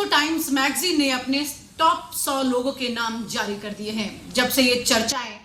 Times magazine ने अपने top 100 लोगों के नाम जारी कर दिए हैं। जब से ये चर्चाएं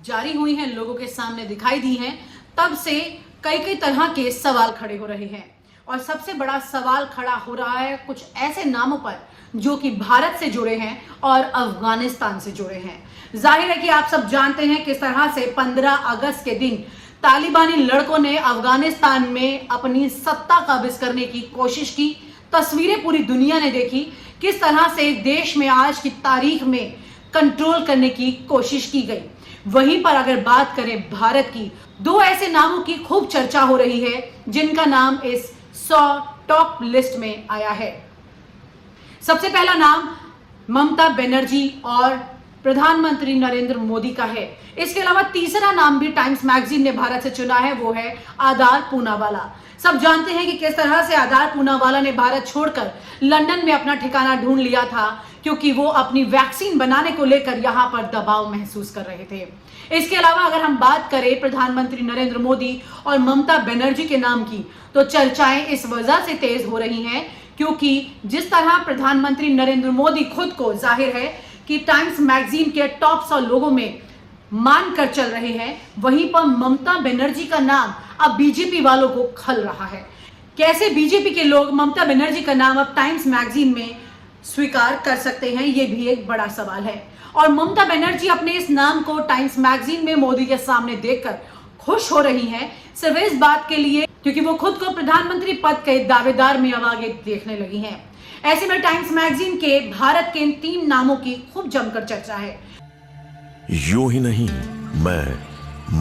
जारी हुई हैं, लोगों के सामने दिखाई दी हैं, तब से कई कई तरह के सवाल खड़े हो रहे हैं। और सबसे बड़ा सवाल खड़ा हो रहा है कुछ ऐसे नामों पर जो कि भारत से जुड़े हैं और अफगानिस्तान से जुड़े हैं। जाहिर है कि आप सब जानते हैं किस तरह से 15 अगस्त के दिन तालिबानी लड़कों ने अफगानिस्तान में अपनी सत्ता काबिज करने की कोशिश की। तस्वीरें पूरी दुनिया ने देखी किस तरह से देश में आज की तारीख में कंट्रोल करने की कोशिश की गई। वहीं पर अगर बात करें भारत की, दो ऐसे नामों की खूब चर्चा हो रही है जिनका नाम इस 100 टॉप लिस्ट में आया है। सबसे पहला नाम ममता बनर्जी और प्रधानमंत्री नरेंद्र मोदी का है। इसके अलावा तीसरा नाम भी टाइम्स मैगजीन ने भारत से चुना है, वो है आधार पूनावाला। सब जानते हैं कि किस तरह से आधार पूनावाला ने भारत छोड़कर लंदन में अपना ठिकाना ढूंढ लिया था, क्योंकि वो अपनी वैक्सीन बनाने को लेकर यहां पर दबाव महसूस कर रहे थे। इसके अलावा अगर हम बात करें प्रधानमंत्री नरेंद्र मोदी और ममता बनर्जी के नाम की, तो चर्चाएं इस वजह से तेज हो रही हैं क्योंकि जिस तरह प्रधानमंत्री नरेंद्र मोदी खुद को जाहिर है कि टाइम्स मैगजीन के टॉप 100 लोगों में मानकर चल रहे हैं, वहीं पर ममता बनर्जी का नाम अब बीजेपी वालों को खल रहा है। कैसे बीजेपी के लोग ममता बनर्जी का नाम अब टाइम्स मैगजीन में स्वीकार कर सकते हैं, ये भी एक बड़ा सवाल है। और ममता बनर्जी अपने इस नाम को टाइम्स मैगजीन में मोदी के सामने देखकर खुश हो रही हैं, सिर्फ इस बात के लिए क्योंकि वो खुद को प्रधानमंत्री पद के दावेदार में अब आगे देखने लगी हैं। ऐसे में टाइम्स मैगजीन के भारत के इन 3 नामों की खूब जमकर चर्चा है। यूं ही नहीं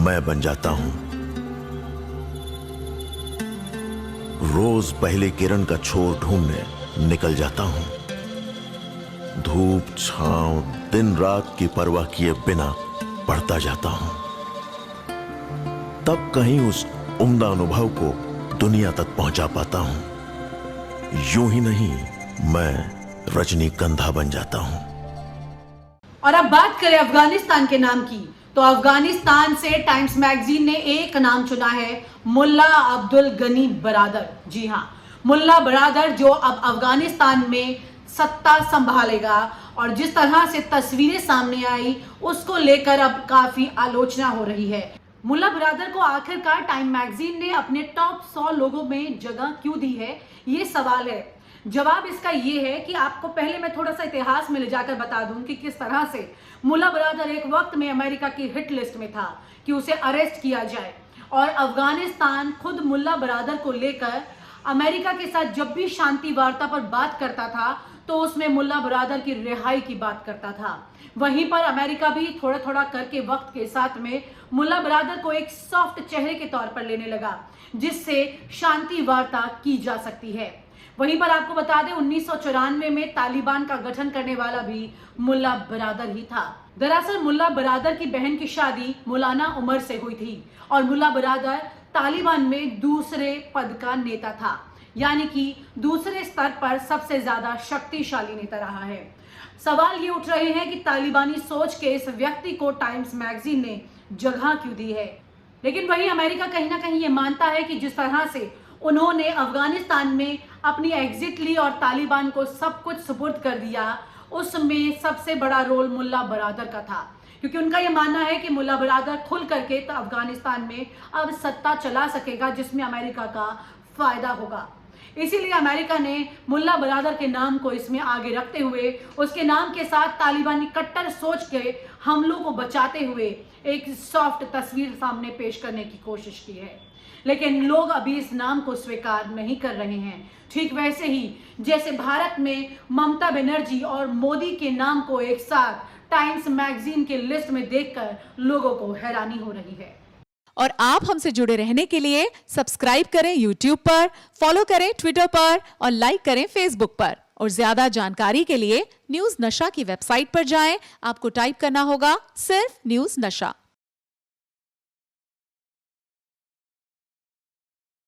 मैं बन जाता हूं। रोज पहले किरण का छोर ढूंढने निकल जाता हूं। धूप छांव दिन रात की परवाह किए बिना पढ़ता जाता हूं। तब कहीं उस उम्दा अनुभव को दुनिया तक पहुंचा पाता हूं। यूं ही नहीं मैं रजनीगंधा बन जाता हूं। और अब बात करें अफगानिस्तान के नाम की, तो अफगानिस्तान से टाइम्स मैगजीन ने एक नाम चुना है, मुल्ला अब्दुल गनी बरादर। जी हां, मुल्ला बरादर जो अब अफगानिस्तान में सत्ता संभालेगा। और जिस तरह से तस्वीरें सामने आई उसको लेकर अब काफी आलोचना हो रही है। मुल्ला बरादर को आखिरकार टाइम मैगजीन ने अपने टॉप 100 लोगों में जगह क्यों दी है, ये सवाल है। जवाब इसका ये है कि आपको पहले मैं थोड़ा सा इतिहास में ले जाकर बता दूं कि किस तरह से मुल्ला बरादर एक वक्त में अमेरिका की हिट लिस्ट में था कि उसे अरेस्ट किया जाए। और अफगानिस्तान खुद मुल्ला बरादर को लेकर अमेरिका के साथ जब भी शांति वार्ता पर बात करता था तो उसमें मुल्ला बरादर की रिहाई की बात करता था। वहीं पर अमेरिका भी थोड़ा थोड़ा करके वक्त के साथ में मुल्ला बरादर को एक सॉफ्ट चेहरे के तौर पर लेने लगा, जिससे शांति वार्ता की जा सकती है। वहीं पर आपको बता दें 1994 में तालिबान का गठन करने वाला भी मुल्ला बरादर ही था। दरअसल मुल्ला बरादर की बहन की शादी मौलाना उमर से हुई थी और मुल्ला बरादर तालिबान में दूसरे पद का नेता था, यानी कि दूसरे स्तर पर सबसे ज्यादा शक्तिशाली नेता रहा है। सवाल ये उठ रहे हैं कि तालिबानी सोच के इस व्यक्ति को टाइम्स मैगजीन ने जगह क्यों दी है। लेकिन वही अमेरिका कहीं ना कहीं ये मानता है कि जिस तरह से उन्होंने अफगानिस्तान में अपनी एग्जिट ली और तालिबान को सब कुछ सुपुर्द कर दिया, उसमें सबसे बड़ा रोल मुल्ला बरादर का था। क्योंकि उनका यह मानना है कि मुल्ला बरादर खुल करके तो अफगानिस्तान में अब सत्ता चला सकेगा, जिसमें अमेरिका का फायदा होगा। इसीलिए अमेरिका ने मुल्ला बरादर के नाम को इसमें आगे रखते हुए उसके नाम के साथ तालिबानी कट्टर सोच के हमलों को बचाते हुए एक सॉफ्ट तस्वीर सामने पेश करने की कोशिश की है। लेकिन लोग अभी इस नाम को स्वीकार नहीं कर रहे हैं। ठीक वैसे ही जैसे भारत में ममता बनर्जी और मोदी के नाम को एक साथ टाइम्स मैगजीन के लिस्ट में देखकर लोगों को हैरानी हो रही है। और आप हमसे जुड़े रहने के लिए सब्सक्राइब करें YouTube पर, फॉलो करें ट्विटर पर और लाइक करें Facebook पर। और ज्यादा जानकारी के लिए न्यूज नशा की वेबसाइट पर जाएं। आपको टाइप करना होगा सिर्फ न्यूज नशा।